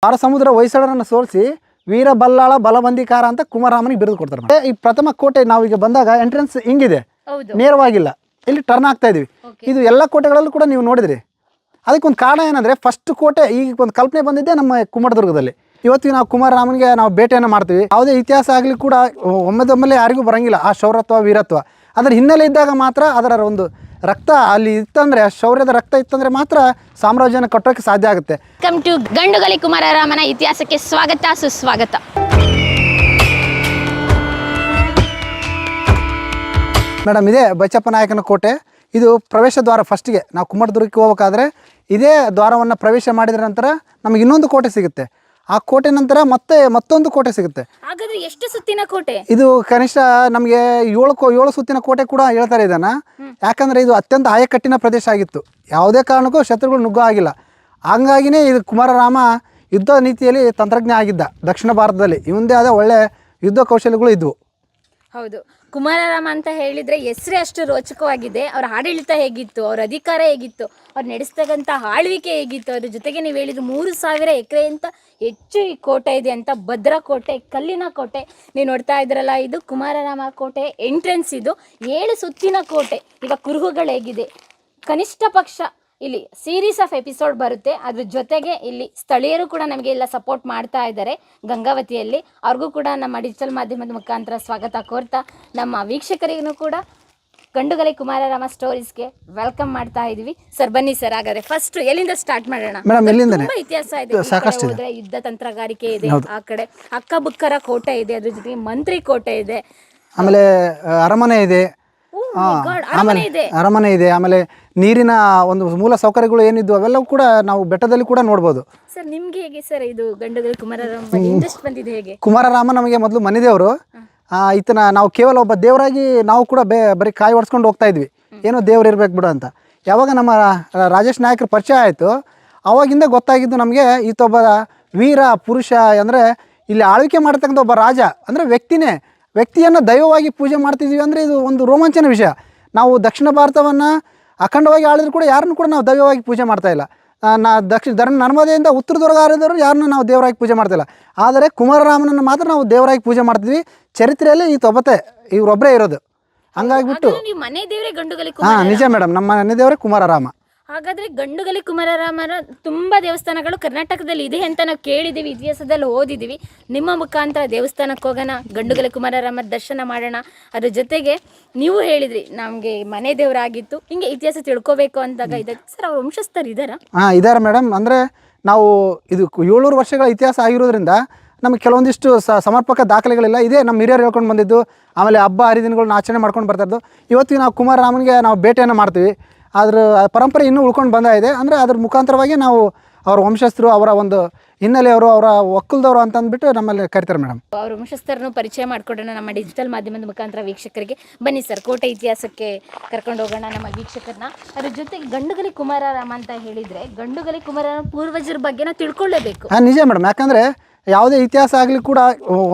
ಸಮುದ್ರ ಹೊಯ್ಸಳರನ್ನು ಸೋಲಿಸಿ ವೀರ ಬಲ್ಲಾಳ ಬಲಬಂದಿಕಾರ ಅಂತ ಕುಮಾರರಾಮನಿಗೆ ಬಿರುದು ಕೊಡ್ತಾರೆ. ಈ ಪ್ರಥಮ ಕೋಟೆ ನಾವೀಗ ಬಂದಾಗ ಎಂಟ್ರೆನ್ಸ್ ಹಿಂಗಿದೆ, ನೇರವಾಗಿಲ್ಲ, ಇಲ್ಲಿ ಟರ್ನ್ ಆಗ್ತಾ ಇದೀವಿ. ಇದು ಎಲ್ಲ ಕೋಟೆಗಳಲ್ಲೂ ಕೂಡ ನೀವು ನೋಡಿದ್ರಿ. ಅದಕ್ಕೊಂದು ಕಾರಣ ಏನಂದರೆ, ಫಸ್ಟ್ ಕೋಟೆ ಈಗ ಒಂದು ಕಲ್ಪನೆ ಬಂದಿದ್ದೆ ನಮ್ಮ ಕುಮಟದುರ್ಗದಲ್ಲಿ. ಇವತ್ತಿಗೆ ನಾವು ಕುಮಾರರಾಮನಿಗೆ ನಾವು ಭೇಟಿಯನ್ನು ಮಾಡ್ತೀವಿ. ಯಾವುದೇ ಇತಿಹಾಸ ಆಗಲಿ ಕೂಡ ಒಮ್ಮೆದೊಮ್ಮೆಲೆ ಯಾರಿಗೂ ಬರೋಂಗಿಲ್ಲ ಆ ಶೌರ್ಯತ್ವ ವೀರತ್ವ. ಅದರ ಹಿನ್ನೆಲೆ ಇದ್ದಾಗ ಮಾತ್ರ ಅದರ ಒಂದು ರಕ್ತ ಅಲ್ಲಿ ಇತ್ತಂದರೆ, ಶೌರ್ಯದ ರಕ್ತ ಇತ್ತಂದರೆ ಮಾತ್ರ ಸಾಮ್ರಾಜ್ಯನ ಕಟ್ಟೋಕ್ಕೆ ಸಾಧ್ಯ ಆಗುತ್ತೆ. ವೆಲ್ಕಮ್ ಟು ಗಂಡುಗಲಿ ಕುಮಾರರಾಮನ ಇತಿಹಾಸಕ್ಕೆ ಸ್ವಾಗತ ಸುಸ್ವಾಗತ. ಮೇಡಮ್, ಇದೇ ಬಚ್ಚಪ್ಪ ನಾಯಕನ ಕೋಟೆ. ಇದು ಪ್ರವೇಶ ದ್ವಾರ. ಫಸ್ಟಿಗೆ ನಾವು ಕುಮಟದುರ್ಗಕ್ಕೆ ಹೋಗಬೇಕಾದ್ರೆ ಇದೇ ದ್ವಾರವನ್ನು ಪ್ರವೇಶ ಮಾಡಿದ ನಂತರ ನಮಗೆ ಇನ್ನೊಂದು ಕೋಟೆ ಸಿಗುತ್ತೆ. ಆ ಕೋಟೆ ನಂತರ ಮತ್ತೊಂದು ಕೋಟೆ ಸಿಗುತ್ತೆ. ಹಾಗಾದ್ರೆ ಎಷ್ಟು ಸುತ್ತಿನ ಕೋಟೆ ಇದು? ಕನಿಷ್ಠ ನಮಗೆ 7 ಸುತ್ತಿನ ಕೋಟೆ ಕೂಡ ಹೇಳ್ತಾರೆ ಇದನ್ನು. ಯಾಕಂದರೆ ಇದು ಅತ್ಯಂತ ಆಯಕಟ್ಟಿನ ಪ್ರದೇಶ ಆಗಿತ್ತು. ಯಾವುದೇ ಕಾರಣಕ್ಕೂ ಶತ್ರುಗಳು ನುಗ್ಗೋ ಆಗಿಲ್ಲ. ಹಂಗಾಗಿನೇ ಇದು ಕುಮಾರರಾಮ ಯುದ್ಧ ನೀತಿಯಲ್ಲಿ ತಂತ್ರಜ್ಞ ಆಗಿದ್ದ. ದಕ್ಷಿಣ ಭಾರತದಲ್ಲಿ ಇವಂದೇ ಆದ ಒಳ್ಳೆ ಯುದ್ಧ ಕೌಶಲ್ಯಗಳು ಇದ್ವು. ಹೌದು, ಕುಮಾರರಾಮ ಅಂತ ಹೇಳಿದ್ರೆ ಹೆಸರೇ ಅಷ್ಟು ರೋಚಕವಾಗಿದೆ. ಅವ್ರ ಆಡಳಿತ ಹೇಗಿತ್ತು, ಅವ್ರ ಅಧಿಕಾರ ಹೇಗಿತ್ತು, ಅವ್ರು ನಡೆಸ್ತಕ್ಕಂಥ ಆಳ್ವಿಕೆ ಹೇಗಿತ್ತು, ಅದ್ರ ಜೊತೆಗೆ ನೀವು ಹೇಳಿದ್ರು 3000 ಎಕರೆಗಿಂತ ಹೆಚ್ಚು ಈ ಕೋಟೆ ಇದೆ ಅಂತ. ಭದ್ರಾ ಕೋಟೆ, ಕಲ್ಲಿನ ಕೋಟೆ ನೀವು ನೋಡ್ತಾ ಇದ್ರಲ್ಲ, ಇದು ಕುಮಾರರಾಮ ಕೋಟೆ ಎಂಟ್ರೆನ್ಸ್. ಇದು 7 ಸುತ್ತಿನ ಕೋಟೆ. ಈಗ ಕುರುಹುಗಳು ಹೇಗಿದೆ, ಕನಿಷ್ಠ ಪಕ್ಷ ಇಲ್ಲಿ ಸೀರೀಸ್ ಆಫ್ ಎಪಿಸೋಡ್ ಬರುತ್ತೆ. ಅದ್ರ ಜೊತೆಗೆ ಇಲ್ಲಿ ಸ್ಥಳೀಯರು ಕೂಡ ನಮಗೆ ಎಲ್ಲ ಸಪೋರ್ಟ್ ಮಾಡ್ತಾ ಇದ್ದಾರೆ ಗಂಗಾವತಿಯಲ್ಲಿ. ಅವ್ರಿಗೂ ಕೂಡ ನಮ್ಮ ಡಿಜಿಟಲ್ ಮಾಧ್ಯಮದ ಮುಖಾಂತರ ಸ್ವಾಗತ ಕೋರ್ತಾ, ನಮ್ಮ ವೀಕ್ಷಕರಿಗೂ ಕೂಡ ಗಂಡುಗಲಿ ಕುಮಾರರಾಮ ಸ್ಟೋರೀಸ್ಗೆ ವೆಲ್ಕಮ್ ಮಾಡ್ತಾ ಇದೀವಿ. ಸರ್ ಬನ್ನಿ ಸರ್. ಹಾಗಾದ್ರೆ ಫಸ್ಟ್ ಎಲ್ಲಿಂದ ಸ್ಟಾರ್ಟ್ ಮಾಡೋಣ? ತುಂಬಾ ಇತಿಹಾಸ ಇದೆ, ಹೋದ್ರೆ ಯುದ್ಧ ತಂತ್ರಗಾರಿಕೆ ಇದೆ, ಆ ಕಡೆ ಅಕ್ಕಬುಕ್ಕರ ಕೋಟೆ ಇದೆ, ಅದ್ರ ಜೊತೆಗೆ ಮಂತ್ರಿ ಕೋಟೆ ಇದೆ, ಆಮೇಲೆ ಅರಮನೆ ಇದೆ, ಅರಮನೆ ಇದೆ, ಆಮೇಲೆ ನೀರಿನ ಒಂದು ಮೂಲ ಸೌಕರ್ಯಗಳು ಏನಿದ್ವು ಅವೆಲ್ಲವೂ ಕೂಡ ನಾವು ಬೆಟ್ಟದಲ್ಲಿ ಕೂಡ ನೋಡ್ಬೋದು. ಸರ್ ನಿಮ್ಗೆ ಹೇಗೆ ಸರ್ ಇದು ಗಂಡುಗಲಿ ಕುಮಾರರಾಮ ಇಂಟ್ರೆಸ್ಟ್ ಬಂದಿದೆ ಹೇಗೆ? ಕುಮಾರರಾಮ ನಮಗೆ ಮೊದಲು ಮನೆದೇವರು. ಈತನ ನಾವು ಕೇವಲ ಒಬ್ಬ ದೇವರಾಗಿ ನಾವು ಕೂಡ ಬರೀ ಕಾಯಿ ಹೊಡ್ಸ್ಕೊಂಡು ಹೋಗ್ತಾ ಇದ್ವಿ, ಏನೋ ದೇವ್ರು ಇರ್ಬೇಕು ಬಿಡು ಅಂತ. ಯಾವಾಗ ನಮ್ಮ ರಾಜೇಶ್ ನಾಯಕರ ಪರಿಚಯ ಆಯಿತು, ಅವಾಗಿಂದ ಗೊತ್ತಾಗಿದ್ದು ನಮಗೆ ಈತೊಬ್ಬ ವೀರ ಪುರುಷ. ಅಂದರೆ ಇಲ್ಲಿ ಆಳ್ವಿಕೆ ಮಾಡ್ತಕ್ಕಂಥ ಒಬ್ಬ ರಾಜ ಅಂದರೆ ವ್ಯಕ್ತಿಯನ್ನು ದೈವವಾಗಿ ಪೂಜೆ ಮಾಡ್ತಿದ್ದೀವಿ ಅಂದರೆ ಇದು ಒಂದು ರೋಮಾಂಚನ ವಿಷಯ. ನಾವು ದಕ್ಷಿಣ ಭಾರತವನ್ನು ಅಖಂಡವಾಗಿ ಆಳಿದ್ರು ಕೂಡ ಯಾರನ್ನು ಕೂಡ ನಾವು ದೈವವಾಗಿ ಪೂಜೆ ಮಾಡ್ತಾ ಇಲ್ಲ. ನರ್ಮದೆಯಿಂದ ಉತ್ತರದುರ್ಗ ಆರಿದವರು ಯಾರನ್ನು ನಾವು ದೇವರಾಗಿ ಪೂಜೆ ಮಾಡ್ತಿಲ್ಲ. ಆದರೆ ಕುಮಾರರಾಮನನ್ನು ಮಾತ್ರ ನಾವು ದೇವರಾಗಿ ಪೂಜೆ ಮಾಡ್ತಿದ್ವಿ. ಚರಿತ್ರೆಯಲ್ಲಿ ಈ ಇವರೊಬ್ಬರೇ ಇರೋದು. ಹಂಗಾಗಿಬಿಟ್ಟು ನಿಜ ಮೇಡಮ್, ನಮ್ಮ ಮನೆ ದೇವರೇ ಕುಮಾರರಾಮ. ಹಾಗಾದ್ರೆ ಗಂಡುಗಲಿ ಕುಮಾರರಾಮನ ತುಂಬಾ ದೇವಸ್ಥಾನಗಳು ಕರ್ನಾಟಕದಲ್ಲಿ ಇದೆ ಅಂತ ನಾವು ಕೇಳಿದ್ದೀವಿ, ಇತಿಹಾಸದಲ್ಲಿ ಓದಿದ್ದೀವಿ. ನಿಮ್ಮ ಮುಖಾಂತರ ದೇವಸ್ಥಾನಕ್ಕೆ ಹೋಗೋಣ, ಗಂಡುಗಲಿ ಕುಮಾರರಾಮ ದರ್ಶನ ಮಾಡೋಣ. ಅದ್ರ ಜೊತೆಗೆ ನೀವು ಹೇಳಿದ್ರಿ ನಮಗೆ ಮನೆ ದೇವರಾಗಿತ್ತು, ಹಿಂಗೆ ಇತಿಹಾಸ ತಿಳ್ಕೊಬೇಕು ಅಂದಾಗ ಇದಕ್ಕೆ ಸರ್ ಅವ್ರ ವಂಶಸ್ಥರು ಇದ್ದಾರಾ? ಇದ್ದಾರೆ ಮೇಡಮ್. ಅಂದರೆ ನಾವು ಇದು 700 ವರ್ಷಗಳ ಇತಿಹಾಸ ಆಗಿರೋದ್ರಿಂದ ನಮಗೆ ಕೆಲವೊಂದಿಷ್ಟು ಸಮರ್ಪಕ ದಾಖಲೆಗಳಿಲ್ಲ. ಇದೇ ನಮ್ಮ ಹಿರಿಯರು ಹೇಳ್ಕೊಂಡು ಬಂದಿದ್ದು. ಆಮೇಲೆ ಹಬ್ಬ ಹರಿದಿನಗಳನ್ನ ಆಚರಣೆ ಮಾಡ್ಕೊಂಡು ಬರ್ತಾ ಇದ್ದು. ಇವತ್ತಿಗೆ ನಾವು ಕುಮಾರರಾಮನಿಗೆ ನಾವು ಭೇಟಿಯನ್ನು ಮಾಡ್ತೀವಿ. ಅದ್ರ ಪರಂಪರೆ ಇನ್ನೂ ಉಳ್ಕೊಂಡು ಬಂದ ಇದೆ. ಅಂದರೆ ಅದ್ರ ಮುಖಾಂತರವಾಗಿ ನಾವು ಅವರ ವಂಶಸ್ಥರು, ಅವರ ಒಂದು ಹಿನ್ನೆಲೆಯವರು, ಅವರ ಒಕ್ಕಲ್ದವರು ಅಂತ ಅಂದ್ಬಿಟ್ಟು ನಮ್ಮಲ್ಲಿ ಕರಿತಾರೆ ಮೇಡಮ್. ಅವ್ರ ವಂಶಸ್ಥರನ್ನು ಪರಿಚಯ ಮಾಡಿಕೊಡೋಣ ನಮ್ಮ ಡಿಜಿಟಲ್ ಮಾಧ್ಯಮದ ಮುಖಾಂತರ ವೀಕ್ಷಕರಿಗೆ. ಬನ್ನಿ ಸರ್, ಕೋಟೆ ಇತಿಹಾಸಕ್ಕೆ ಕರ್ಕೊಂಡು ಹೋಗೋಣ ನಮ್ಮ ವೀಕ್ಷಕರನ್ನ. ಅದ್ರ ಜೊತೆಗೆ ಗಂಡುಗಲಿ ಕುಮಾರರಾಮ ಅಂತ ಹೇಳಿದರೆ, ಗಂಡುಗಲಿ ಕುಮಾರರಾಮ ಪೂರ್ವಜರ ಬಗ್ಗೆ ನಾವು ತಿಳ್ಕೊಳ್ಳೇಬೇಕು. ನಿಜ ಮೇಡಮ್. ಯಾಕಂದರೆ ಯಾವುದೇ ಇತಿಹಾಸ ಆಗಲಿ ಕೂಡ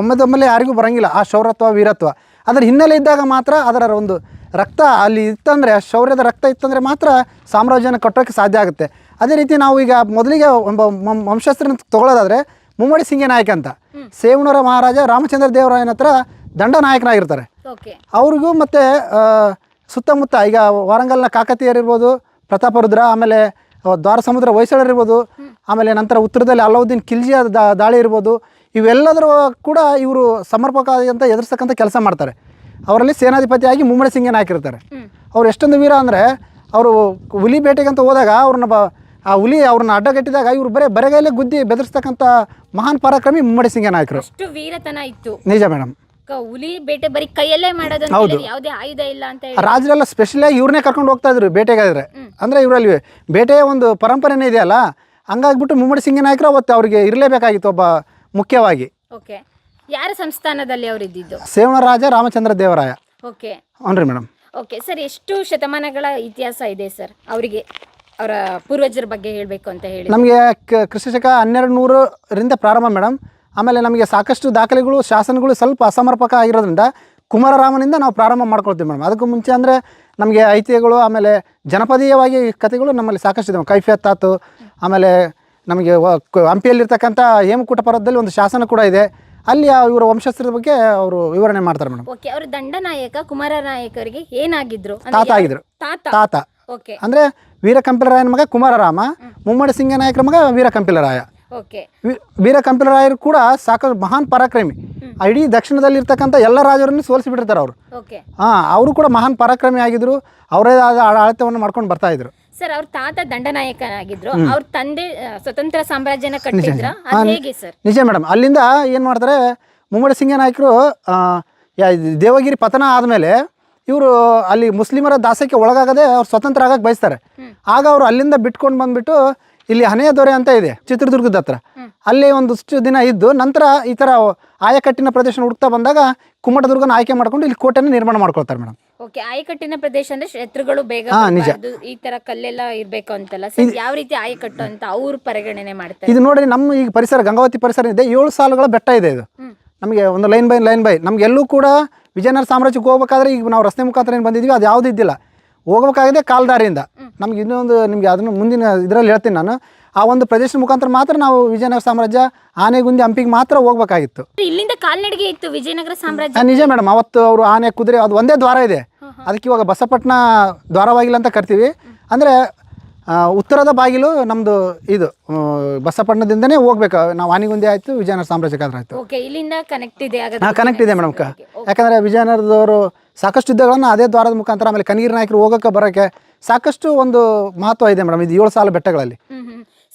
ಒಮ್ಮೆದೊಮ್ಮೆಲೆ ಯಾರಿಗೂ ಬರೋಂಗಿಲ್ಲ ಆ ಶೌರ್ಯತ್ವ ವೀರತ್ವ. ಅದರ ಹಿನ್ನೆಲೆ ಇದ್ದಾಗ ಮಾತ್ರ ಅದರ ಒಂದು ರಕ್ತ ಅಲ್ಲಿ ಇತ್ತಂದರೆ, ಶೌರ್ಯದ ರಕ್ತ ಇತ್ತಂದರೆ ಮಾತ್ರ ಸಾಮ್ರಾಜ್ಯನ ಕಟ್ಟೋಕ್ಕೆ ಸಾಧ್ಯ ಆಗುತ್ತೆ. ಅದೇ ರೀತಿ ನಾವು ಈಗ ಮೊದಲಿಗೆ ಒಬ್ಬ ವಂಶಸ್ಥರನ್ನ ತೊಗೊಳ್ಳೋದಾದರೆ ಮುಮ್ಮಡಿ ಸಿಂಗೆ ನಾಯಕ ಅಂತ ಸೇವಣೂರ ಮಹಾರಾಜ ರಾಮಚಂದ್ರ ದೇವರಾಯನ ಹತ್ರ ದಂಡ ನಾಯಕನಾಗಿರ್ತಾರೆ. ಅವ್ರಿಗೂ ಮತ್ತು ಸುತ್ತಮುತ್ತ ಈಗ ವಾರಂಗಲ್ನ ಕಾಕತೀಯರಿರ್ಬೋದು, ಪ್ರತಾಪರುದ್ರ, ಆಮೇಲೆ ದ್ವಾರಸಮುದ್ರ ಹೊಯ್ಸಳರಿರ್ಬೋದು, ಆಮೇಲೆ ನಂತರ ಉತ್ತರದಲ್ಲಿ ಅಲಾವುದ್ದೀನ್ ಖಿಲ್ಜಿಯ ದಾಳಿ ಇರ್ಬೋದು, ಇವೆಲ್ಲದರ ಕೂಡ ಇವರು ಸಮರ್ಪಕವಾದಂಥ ಎದುರಿಸ್ತಕ್ಕಂಥ ಕೆಲಸ ಮಾಡ್ತಾರೆ. ಅವರಲ್ಲಿ ಸೇನಾಧಿಪತಿಯಾಗಿ ಮುಮ್ಮಡಿ ಸಿಂಗೆ ನಾಯಕ ಇರ್ತಾರೆ. ಅವ್ರು ಎಷ್ಟೊಂದು ವೀರ ಅಂದರೆ, ಅವರು ಹುಲಿ ಬೇಟೆಗಂತ ಹೋದಾಗ ಆ ಹುಲಿ ಅವ್ರನ್ನ ಅಡ್ಡಗಟ್ಟಿದಾಗ ಇವರು ಬರೆಗೈಲೇ ಗುದ್ದಿ ಬೆದರಿಸ್ತಕ್ಕಂಥ ಮಹಾನ್ ಪರಾಕ್ರಮಿ ಮುಮ್ಮಡಿ ಸಿಂಗೆ ನಾಯಕರು. ಅಷ್ಟು ವೀರತನ ಇತ್ತು. ನಿಜ ಮೇಡಮ್. ಹುಲಿ ಬೇಟೆ ಬರೀ ಕೈಯಲ್ಲೇ ಮಾಡೋದು, ಯಾವುದೇ ಆಯುಧ ಇಲ್ಲ ಅಂತ ಹೇಳಿ ರಾಜರೆಲ್ಲ ಸ್ಪೆಷಲಾಗಿ ಇವ್ರನ್ನೇ ಕರ್ಕೊಂಡು ಹೋಗ್ತಾ ಇದ್ರು ಬೇಟೆಗಾದ್ರೆ. ಅಂದರೆ ಇವರಲ್ಲಿ ಬೇಟೆಯ ಒಂದು ಪರಂಪರೆನೇ ಇದೆಯಲ್ಲ, ಹಂಗಾಗ್ಬಿಟ್ಟು ಮುಮ್ಮಡಿ ಸಿಂಗೆ ನಾಯಕರು ಅವತ್ತು ಅವ್ರಿಗೆ ಇರಲೇಬೇಕಾಗಿತ್ತು ಒಬ್ಬ ಮುಖ್ಯವಾಗಿ. ಓಕೆ, ಯಾರ ಸಂಸ್ಥಾನದಲ್ಲಿ ಅವರು ಇದ್ದಿದ್ದು? ಸೇವಣ ರಾಜ ರಾಮಚಂದ್ರ ದೇವರಾಯ. ಓಕೆ, ಹ್ಞೂ ಮೇಡಮ್. ಓಕೆ ಸರ್, ಎಷ್ಟು ಶತಮಾನಗಳ ಇತಿಹಾಸ ಇದೆ ಸರ್ ಅವರಿಗೆ, ಅವರ ಪೂರ್ವಜರ ಬಗ್ಗೆ ಹೇಳಬೇಕು ಅಂತ ಹೇಳಿ? ನಮಗೆ ಕ್ರಿಸ್ತಶಕ 1200ರಿಂದ ಪ್ರಾರಂಭ ಮೇಡಮ್. ಆಮೇಲೆ ನಮಗೆ ಸಾಕಷ್ಟು ದಾಖಲೆಗಳು, ಶಾಸನಗಳು ಸ್ವಲ್ಪ ಅಸಮರ್ಪಕ ಆಗಿರೋದ್ರಿಂದ ಕುಮಾರರಾಮನಿಂದ ನಾವು ಪ್ರಾರಂಭ ಮಾಡ್ಕೊಳ್ತೀವಿ ಮೇಡಮ್. ಅದಕ್ಕೂ ಮುಂಚೆ ಅಂದರೆ ನಮಗೆ ಐತಿಹ್ಯಗಳು, ಆಮೇಲೆ ಜನಪದೀಯವಾಗಿ ಕಥೆಗಳು ನಮ್ಮಲ್ಲಿ ಸಾಕಷ್ಟು ಇದೆ. ಕೈಫಿಯತ್ ಆತು, ಆಮೇಲೆ ನಮಗೆ ಹಂಪಿಯಲ್ಲಿರ್ತಕ್ಕಂಥ ಹೇಮಕೂಟ ಪರ್ವತದಲ್ಲಿ ಒಂದು ಶಾಸನ ಕೂಡ ಇದೆ. ಅಲ್ಲಿ ಇವರ ವಂಶಸ್ಥರ ಬಗ್ಗೆ ಅವರು ವಿವರಣೆ ಮಾಡ್ತಾರೆ ಮೇಡಮ್. ಓಕೆ, ಅವರು ದಂಡನಾಯಕ ಕುಮಾರ ನಾಯಕರಿಗೆ ಏನಾಗಿದ್ರು? ತಾತ ಆಗಿದ್ರು. ತಾತ ಓಕೆ. ಅಂದರೆ ವೀರ ಕಂಪಿಲರಾಯನ ಮಗ ಕುಮಾರರಾಮ, ಮುಮ್ಮಡಿ ಸಿಂಗ ನಾಯಕರ ಮಗ ವೀರ ಕಂಪಿಲರಾಯ. ಓಕೆ. ವೀರ ಕಂಪಿಲರಾಯರು ಕೂಡ ಸಾಕಷ್ಟು ಮಹಾನ್ ಪರಾಕ್ರಮಿ. ಇಡೀ ದಕ್ಷಿಣದಲ್ಲಿ ಇರ್ತಕ್ಕಂಥ ಎಲ್ಲ ರಾಜರನ್ನು ಸೋಲಿಸಿಬಿಟ್ಟಿರ್ತಾರೆ ಅವರು. ಓಕೆ. ಅವರು ಕೂಡ ಮಹಾನ್ ಪರಾಕ್ರಮಿ ಆಗಿದ್ರು. ಅವರೇ ಆದ ಆಡಳಿತವನ್ನು ಮಾಡ್ಕೊಂಡು ಬರ್ತಾ ಇದ್ರು. ಸರ್, ಅವ್ರ ತಾತ ದಂಡನಾಯಕನಾಗಿದ್ರು, ಅವ್ರ ತಂದೆ ಸ್ವತಂತ್ರ ಸಾಮ್ರಾಜ್ಯನ ಕಟ್ಟಿದ್ರ, ಅದು ಹೇಗೆ ಸರ್? ನಿಜ ಮೇಡಮ್. ಅಲ್ಲಿಂದ ಏನು ಮಾಡ್ತಾರೆ, ಮುಮ್ಮಡಿ ಸಿಂಗ ನಾಯಕರು ದೇವಗಿರಿ ಪತನ ಆದಮೇಲೆ ಇವರು ಅಲ್ಲಿ ಮುಸ್ಲಿಮರ ದಾಸಕ್ಕೆ ಒಳಗಾಗದೆ ಅವ್ರು ಸ್ವತಂತ್ರ ಆಗಕ್ಕೆ ಬಯಸ್ತಾರೆ. ಆಗ ಅವರು ಅಲ್ಲಿಂದ ಬಿಟ್ಕೊಂಡು ಬಂದುಬಿಟ್ಟು ಇಲ್ಲಿ ಹನೆಯ ದೊರೆ ಅಂತ ಇದೆ ಚಿತ್ರದುರ್ಗದ ಹತ್ರ, ಅಲ್ಲಿ ಒಂದಷ್ಟು ದಿನ ಇದ್ದು ನಂತರ ಈ ಥರ ಆಯಕಟ್ಟಿನ ಪ್ರದೇಶ ಹುಡುಕ್ತಾ ಬಂದಾಗ ಕುಮ್ಮಟದುರ್ಗನ ಆಯ್ಕೆ ಮಾಡ್ಕೊಂಡು ಇಲ್ಲಿ ಕೋಟೆನ ನಿರ್ಮಾಣ ಮಾಡ್ಕೊಳ್ತಾರೆ ಮೇಡಮ್. ಓಕೆ, ಆಯಕಟ್ಟಿನ ಪ್ರದೇಶ ಅಂದ್ರೆ ಶತ್ರುಗಳು ಬೇಗ ಈ ತರ ಕಲ್ಲೆಲ್ಲ ಇರ್ಬೇಕು ಅಂತಲ್ಲ ಸರ್, ಯಾವ ರೀತಿ ಆಯಕಟ್ಟು ಅಂತ ಅವ್ರು ಪರಿಗಣನೆ ಮಾಡ್ತಾರೆ? ಇದು ನೋಡಿ, ನಮ್ಮ ಈಗ ಪರಿಸರ ಗಂಗಾವತಿ ಪರಿಸರ ಇದೆ, 7 ಸಾಲುಗಳ ಬೆಟ್ಟ ಇದೆ ಇದು. ನಮಗೆ ಒಂದು ಲೈನ್ ಬೈ ನಮ್ಗೆ ಎಲ್ಲೂ ಕೂಡ ವಿಜಯನಗರ ಸಾಮ್ರಾಜ್ಯಕ್ಕೆ ಹೋಗ್ಬೇಕಾದ್ರೆ ಈಗ ನಾವು ರಸ್ತೆ ಮುಖಾಂತರ ಏನು ಬಂದಿದ್ವಿ ಅದು ಯಾವುದೂ ಇದ್ದಿಲ್ಲ. ಹೋಗ್ಬೇಕಾಗಿದೆ ಕಾಲ್ದಾರಿಯಿಂದ. ನಮ್ಗೆ ಇನ್ನೊಂದು ನಿಮಗೆ ಅದನ್ನು ಮುಂದಿನ ಇದರಲ್ಲಿ ಹೇಳ್ತೀನಿ ನಾನು. ಆ ಒಂದು ಪ್ರದೇಶದ ಮುಖಾಂತರ ಮಾತ್ರ ನಾವು ವಿಜಯನಗರ ಸಾಮ್ರಾಜ್ಯ ಆನೆಗುಂದಿ ಹಂಪಿಗೆ ಮಾತ್ರ ಹೋಗ್ಬೇಕಾಗಿತ್ತು. ಇಲ್ಲಿಂದ ಕಾಲ್ನಡಿಗೆ ಇತ್ತು ವಿಜಯನಗರ ಸಾಮ್ರಾಜ್ಯ. ನಿಜ ಮೇಡಮ್. ಅವತ್ತು ಅವರು ಆನೆ ಕುದುರೆ ಅದು ಒಂದೇ ದ್ವಾರ ಇದೆ. ಅದಕ್ಕೆ ಇವಾಗ ಬಸಪಟ್ಟಣ ದ್ವಾರವಾಗಿಲ್ಲ ಅಂತ ಕರಿತೀವಿ. ಅಂದರೆ ಉತ್ತರದ ಬಾಗಿಲು ನಮ್ಮದು ಇದು ಬಸಪಟ್ಟಣದಿಂದನೇ ಹೋಗ್ಬೇಕು ನಾವು. ಆನೆಗುಂದಿ ಆಯಿತು, ವಿಜಯನಗರ ಸಾಮ್ರಾಜ್ಯಕ್ಕೆ ಆಯಿತು. ಓಕೆ, ಇಲ್ಲಿಂದ ಕನೆಕ್ಟ್ ಇದೆ. ಕನೆಕ್ಟ್ ಇದೆ ಮೇಡಮ್. ಯಾಕಂದರೆ ವಿಜಯನಗರದವರು ಸಾಕಷ್ಟು ಯುದ್ಧಗಳನ್ನು ಅದೇ ದ್ವಾರದ ಮುಖಾಂತರ, ಆಮೇಲೆ ಕನಗಿರಿ ನಾಯಕರು ಹೋಗೋಕ್ಕೆ ಬರೋಕ್ಕೆ ಸಾಕಷ್ಟು ಒಂದು ಮಹತ್ವ ಇದೆ ಮೇಡಮ್ ಇದು 7 ಸಾಲು ಬೆಟ್ಟಗಳಲ್ಲಿ.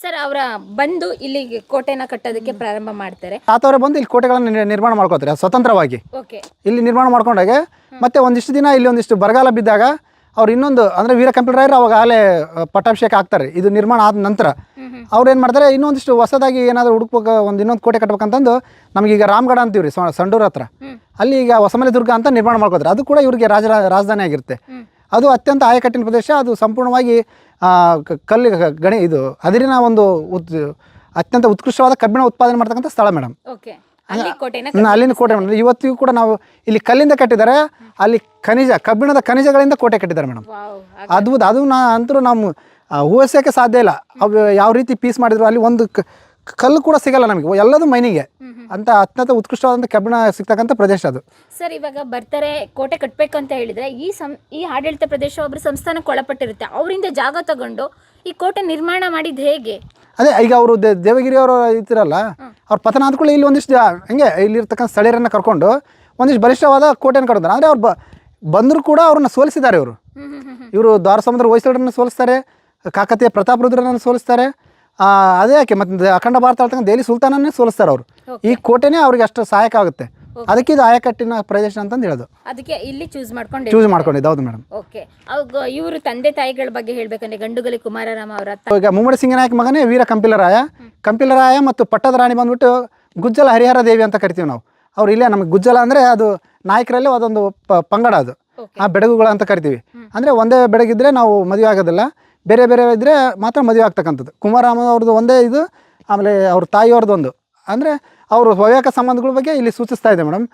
ಸರ್, ಅವರ ಬಂದು ಇಲ್ಲಿ ಕೋಟೆನ ಕಟ್ಟೋದಕ್ಕೆ ಪ್ರಾರಂಭ ಮಾಡ್ತಾರೆ. ತಾತವರೇ ಬಂದು ಇಲ್ಲಿ ಕೋಟೆಗಳನ್ನು ನಿರ್ಮಾಣ ಮಾಡ್ಕೋತಾರೆ ಸ್ವತಂತ್ರವಾಗಿ. ಓಕೆ. ಇಲ್ಲಿ ನಿರ್ಮಾಣ ಮಾಡ್ಕೊಂಡಾಗ ಮತ್ತೆ ಒಂದಿಷ್ಟು ದಿನ ಇಲ್ಲಿ ಒಂದಿಷ್ಟು ಬರಗಾಲ ಬಿದ್ದಾಗ ಅವ್ರು ಇನ್ನೊಂದು ಅಂದರೆ ವೀರ ಕಂಪಿಲರಾಯರು ಅವಾಗ ಆಲೇ ಪಟ್ಟಾಭಿಷೇಕ ಆಗ್ತಾರೆ. ಇದು ನಿರ್ಮಾಣ ಆದ ನಂತರ ಅವ್ರು ಏನು ಮಾಡ್ತಾರೆ, ಇನ್ನೊಂದಿಷ್ಟು ಹೊಸದಾಗಿ ಏನಾದರೂ ಹುಡುಕ್ಬೇಕು, ಇನ್ನೊಂದು ಕೋಟೆ ಕಟ್ಬೇಕಂತಂದು ನಮಗೀಗ ರಾಮಗಢ ಅಂತೀವ್ರಿ ಸಂಡೂರು ಹತ್ರ, ಅಲ್ಲಿ ಈಗ ಹೊಸಮಲೆ ದುರ್ಗ ಅಂತ ನಿರ್ಮಾಣ ಮಾಡ್ಕೋತಾರೆ. ಅದು ಕೂಡ ಇವರಿಗೆ ರಾಜಧಾನಿ ಆಗಿರುತ್ತೆ. ಅದು ಅತ್ಯಂತ ಆಯಕಟ್ಟಿನ ಪ್ರದೇಶ. ಅದು ಸಂಪೂರ್ಣವಾಗಿ ಕಲ್ಲಿ ಗಣಿ ಇದು ಅದಿರಿನ ಒಂದು ಅತ್ಯಂತ ಉತ್ಕೃಷ್ಟವಾದ ಕಬ್ಬಿಣ ಉತ್ಪಾದನೆ ಮಾಡ್ತಕ್ಕಂಥ ಸ್ಥಳ ಮೇಡಮ್. ಅಲ್ಲಿನ ಕೋಟೆ ಮೇಡಮ್. ಇವತ್ತಿಗೂ ಕೂಡ ನಾವು ಇಲ್ಲಿ ಕಲ್ಲಿಂದ ಕಟ್ಟಿದ್ದಾರೆ, ಅಲ್ಲಿ ಕಬ್ಬಿಣದ ಖನಿಜಗಳಿಂದ ಕೋಟೆ ಕಟ್ಟಿದ್ದಾರೆ ಮೇಡಮ್. ಅದ್ಭುತ. ಅದು ಅಂತರೂ ನಾವು ಊಹಿಸೋಕ್ಕೆ ಸಾಧ್ಯ ಇಲ್ಲ. ಅವು ಯಾವ ರೀತಿ ಪೀಸ್ ಮಾಡಿದ್ರು. ಅಲ್ಲಿ ಒಂದು ಕಲ್ಲು ಕೂಡ ಸಿಗಲ್ಲ ನಮಗೆ, ಎಲ್ಲದೂ ಮೈನಿಗೆ ಅಂತ ಅತ್ಯಂತ ಉತ್ಕೃಷ್ಟವಾದಂಥ ಕಬ್ಬಿಣ ಸಿಗ್ತಕ್ಕಂಥ ಪ್ರದೇಶ ಅದು. ಸರ್, ಇವಾಗ ಬರ್ತಾರೆ ಕೋಟೆ ಕಟ್ಟಬೇಕು ಅಂತ ಹೇಳಿದ್ರೆ ಈ ಆಡಳಿತ ಪ್ರದೇಶ ಒಬ್ಬರು ಸಂಸ್ಥಾನಕ್ಕೆ ಒಳಪಟ್ಟಿರುತ್ತೆ, ಅವರಿಂದ ಜಾಗ ತಗೊಂಡು ಈ ಕೋಟೆ ನಿರ್ಮಾಣ ಮಾಡಿದ್ದು ಹೇಗೆ? ಅದೇ ಈಗ ಅವರು ದೇವಗಿರಿ ಅವರು ಇರ್ತಿರಲ್ಲ, ಅವ್ರ ಪತನ ಆದ್ಕೊಳ್ಳಿ ಇಲ್ಲಿ ಒಂದಿಷ್ಟು ಹಂಗೆ ಇಲ್ಲಿರ್ತಕ್ಕಂಥ ಸ್ಥಳೀಯರನ್ನು ಕರ್ಕೊಂಡು ಒಂದಿಷ್ಟು ಬಲಿಷ್ಠವಾದ ಕೋಟೆಯನ್ನು ಕಟ್ಟಿದ್ದಾರೆ. ಅಂದರೆ ಅವ್ರು ಬಂದರೂ ಕೂಡ ಅವ್ರನ್ನ ಸೋಲಿಸಿದ್ದಾರೆ. ಇವರು ದ್ವಾರ ಸಮುದ್ರ ಹೊಯ್ಸಳರನ್ನು ಸೋಲಿಸ್ತಾರೆ, ಕಾಕತೀಯ ಪ್ರತಾಪರುದ್ರರನ್ನು ಸೋಲಿಸ್ತಾರೆ. ಅದೇ ಯಾಕೆ ಮತ್ತೆ ಅಖಂಡ ಭಾರತ ಆಳ್ತಕ್ಕಂಥ ದೆಹಲಿ ಸುಲ್ತಾನನ್ನೇ ಸೋಲಿಸ್ತಾರೆ ಅವರು. ಈ ಕೋಟೆನೇ ಅವ್ರಿಗೆ ಅಷ್ಟು ಸಹಾಯಕ ಆಗುತ್ತೆ. ಅದಕ್ಕೆ ಇದು ಆಯಕಟ್ಟಿನ ಪ್ರದೇಶ ಅಂತಂದು ಹೇಳೋದು. ಅದಕ್ಕೆ ಇಲ್ಲಿ ಚೂಸ್ ಮಾಡ್ಕೊಂಡಿದ್ದು. ಹೌದು ಮೇಡಮ್. ಓಕೆ. ಇವರು ತಂದೆ ತಾಯಿಗಳ ಬಗ್ಗೆ ಹೇಳ್ಬೇಕಂದ್ರೆ ಗಂಡುಗಲಿ ಕುಮಾರರಾಮ ಅವರ ಈಗ ಮುಮ್ಮಡಿ ಸಿಂಗನಾಯಕ ಮಗನೇ ವೀರ ಕಂಪಿಲರಾಯ ಮತ್ತು ಪಟ್ಟದ ರಾಣಿ ಬಂದ್ಬಿಟ್ಟು ಗುಜ್ಜಲ ಹರಿಹರ ದೇವಿ ಅಂತ ಕರಿತೀವಿ ನಾವು. ಅವ್ರು ಇಲ್ಲೇ ನಮಗೆ ಗುಜ್ಜಲ ಅಂದರೆ ಅದು ನಾಯಕರಲ್ಲಿ ಅದೊಂದು ಪಂಗಡ, ಅದು ಆ ಬೆಡಗುಗಳು ಅಂತ ಕರಿತೀವಿ. ಅಂದರೆ ಒಂದೇ ಬೆಡಗಿದ್ರೆ ನಾವು ಮದುವೆ ಆಗೋದಿಲ್ಲ, ಬೇರೆ ಬೇರೆ ಇದ್ದರೆ ಮಾತ್ರ ಮದುವೆ ಆಗ್ತಕ್ಕಂಥದ್ದು. ಕುಮಾರರಾಮ ಅವ್ರದ್ದು ಒಂದೇ ಇದು, ಆಮೇಲೆ ಅವ್ರ ತಾಯಿಯವ್ರದ್ದು ಒಂದು. ಅಂದರೆ ಅವರು ವೈವಾಹಿಕ ಸಂಬಂಧಗಳ ಬಗ್ಗೆ ಇಲ್ಲಿ ಸೂಚಿಸ್ತಾ ಇದೆ ಮೇಡಮ್.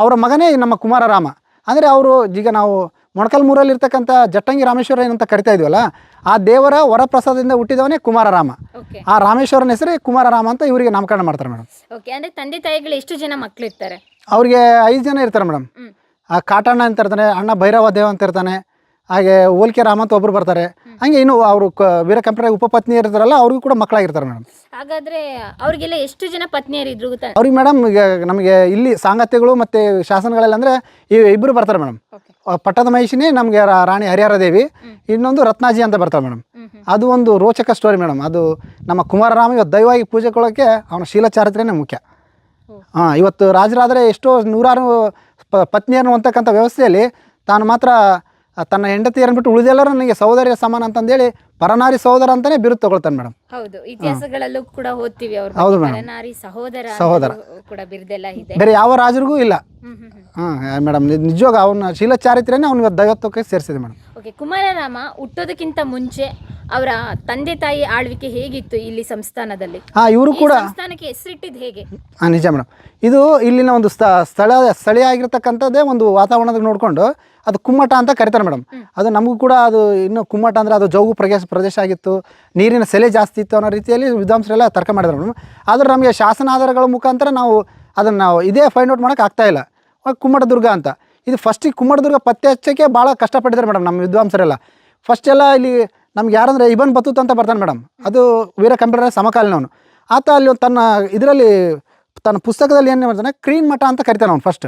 ಅವರ ಮಗನೇ ನಮ್ಮ ಕುಮಾರರಾಮ. ಅಂದರೆ ಅವರು ಈಗ ನಾವು ಮೊಣಕಲ್ಮೂರಲ್ಲಿರ್ತಕ್ಕಂಥ ಜಟ್ಟಂಗಿ ರಾಮೇಶ್ವರ ಏನಂತ ಕರಿತಾ ಇದೀವಲ್ಲ, ಆ ದೇವರ ವರಪ್ರಸಾದದಿಂದ ಹುಟ್ಟಿದವನೇ ಕುಮಾರರಾಮ. ಆ ರಾಮೇಶ್ವರನ ಹೆಸರೇ ಕುಮಾರರಾಮ ಅಂತ ಇವರಿಗೆ ನಾಮಕರಣ ಮಾಡ್ತಾರೆ ಮೇಡಮ್. ಓಕೆ. ಅಂದರೆ ತಂದೆ ತಾಯಿಗಳು ಎಷ್ಟು ಜನ ಮಕ್ಕಳು ಇರ್ತಾರೆ? ಅವ್ರಿಗೆ 5 ಜನ ಇರ್ತಾರೆ ಮೇಡಮ್. ಕಾಟಣ್ಣ ಅಂತ ಇರ್ತಾನೆ, ಅಣ್ಣ ಭೈರವ ದೇವ ಅಂತ ಇರ್ತಾನೆ, ಹಾಗೆ ಓಲ್ಕೆ ರಾಮ ಅಂತ ಒಬ್ಬರು ಬರ್ತಾರೆ. ಹಂಗೆ ಇನ್ನು ಅವರು ವೀರ ಕಂಪಿಲರಾಯ ಉಪಪತ್ನಿ ಇರ್ತಾರಲ್ಲ, ಅವ್ರಿಗೂ ಕೂಡ ಮಕ್ಕಳಾಗಿರ್ತಾರೆ ಮೇಡಮ್. ಹಾಗಾದ್ರೆ ಅವ್ರಿಗೆಲ್ಲ ಎಷ್ಟು ಜನ ಪತ್ನಿಯರಿದ್ರು ಅವ್ರಿಗೆ ಮೇಡಮ್? ಈಗ ನಮಗೆ ಇಲ್ಲಿ ಸಾಂಗತ್ಯಗಳು ಮತ್ತು ಶಾಸನಗಳೆಲ್ಲ ಅಂದರೆ ಇಬ್ಬರು ಬರ್ತಾರೆ ಮೇಡಮ್. ಪಟ್ಟದ ಮಹಿಷಿನೇ ನಮಗೆ ರಾಣಿ ಹರಿಹರ ದೇವಿ, ಇನ್ನೊಂದು ರತ್ನಾಜಿ ಅಂತ ಬರ್ತಾರೆ ಮೇಡಮ್. ಅದು ಒಂದು ರೋಚಕ ಸ್ಟೋರಿ ಮೇಡಮ್. ಅದು ನಮ್ಮ ಕುಮಾರರಾಮ ಇವತ್ತು ದೈವವಾಗಿ ಪೂಜೆ ಕೊಡೋಕ್ಕೆ ಅವನ ಶೀಲಚಾರಿತ್ರ್ಯನೇ ಮುಖ್ಯ. ಇವತ್ತು ರಾಜರಾದರೆ ಎಷ್ಟೋ ನೂರಾರು ಪತ್ನಿಯರನ್ನು ಹೊಂದತಕ್ಕಂಥ ವ್ಯವಸ್ಥೆಯಲ್ಲಿ ತಾನು ಮಾತ್ರ ತನ್ನ ಹೆಂಡತಿಯರನ್ನು ಬಿಟ್ಟು ಉಳಿದೆಲ್ಲರೂ ನನಗೆ ಸಹೋದರಿಯ ಸಮಾನ ಅಂತಂದೇಳಿ ಪರನಾರಿ ಸಹೋದರ ಅಂತಾನೆ ಬಿರುದು ತಗೊಳ್ತಾನೆ ಮೇಡಮ್. ಹೌದು, ಇತಿಹಾಸಗಳಲ್ಲೂ ಕೂಡ ಓದ್ತೀವಿ ಅವರು ಪರನಾರಿ ಸಹೋದರ ಕೂಡ ಬಿರುದೆಲ್ಲ ಇದೆ. ಬೇರೆ ಯಾವ ರಾಜರಿಗೂ ಇಲ್ಲ. ಮೇಡಮ್ ನಿಜವಾಗ ಅವನ ಶೀಲಚಾರಿತ್ರ್ಯನೇ ಅವ್ನು ಇವತ್ತು ದೈವತ್ವಕ್ಕೆ ಸೇರಿಸಿದೆ ಮೇಡಮ್. ಓಕೆ. ಕುಮಾರರಾಮ ಹುಟ್ಟೋದಕ್ಕಿಂತ ಮುಂಚೆ ಅವರ ತಂದೆ ತಾಯಿ ಆಳ್ವಿಕೆ ಹೇಗಿತ್ತು ಇಲ್ಲಿ ಸಂಸ್ಥಾನದಲ್ಲಿ? ಇವರು ಕೂಡ ಸಂಸ್ಥಾನಕ್ಕೆ ಹೆಸರಿಟ್ಟಿದ್ದು ಹೇಗೆ? ನಿಜ ಮೇಡಮ್. ಇದು ಇಲ್ಲಿನ ಒಂದು ಸ್ಥಳೀಯ ಆಗಿರ್ತಕ್ಕಂಥದ್ದೇ ಒಂದು ವಾತಾವರಣದಾಗ ನೋಡಿಕೊಂಡು ಅದು ಕುಮ್ಮಟ ಅಂತ ಕರಿತಾರೆ ಮೇಡಮ್. ಅದು ನಮಗೂ ಕೂಡ ಅದು ಇನ್ನು ಕುಮ್ಮಟ ಅಂದರೆ ಅದು ಜೌಗು ಪ್ರದೇಶ ಆಗಿತ್ತು, ನೀರಿನ ಸೆಲೆ ಜಾಸ್ತಿ ಇತ್ತು ಅನ್ನೋ ರೀತಿಯಲ್ಲಿ ವಿದ್ವಾಂಸರೆಲ್ಲ ತರ್ಕ ಮಾಡಿದ್ರು ಮೇಡಮ್. ಆದರೂ ನಮಗೆ ಶಾಸನ ಆಧಾರಗಳ ಮುಖಾಂತರ ನಾವು ಅದನ್ನು ನಾವು ಇದೇ ಫೈಂಡ್ ಔಟ್ ಮಾಡೋಕ್ಕೆ ಆಗ್ತಾಯಿಲ್ಲ. ಕುಮ್ಮಟದುರ್ಗ ಅಂತ ಇದು ಫಸ್ಟಿಗೆ ಕುಮ್ಮಟದುರ್ಗ ಪತ್ತೆ ಹಚ್ಚೋಕ್ಕೆ ಭಾಳ ಕಷ್ಟಪಟ್ಟಿದ್ದಾರೆ ಮೇಡಮ್ ನಮ್ಮ ವಿದ್ವಾಂಸರೆಲ್ಲ. ಫಸ್ಟ್ ಎಲ್ಲ ಇಲ್ಲಿ ನಮ್ಗೆ ಯಾರಂದರೆ ಇಬನ್ ಬತೂತ್ ಅಂತ ಬರ್ತಾನೆ ಮೇಡಮ್, ಅದು ವೀರ ಕಂಪೀಲರಾಯ ಸಮಕಾಲೀನವನು. ಆತ ಅಲ್ಲಿ ತನ್ನ ಇದರಲ್ಲಿ ತನ್ನ ಪುಸ್ತಕದಲ್ಲಿ ಏನು ಮಾಡ್ತಾನೆ, ಕ್ರೀನ್ ಮಠ ಅಂತ ಕರಿತಾನೆ ಅವನು ಫಸ್ಟ್.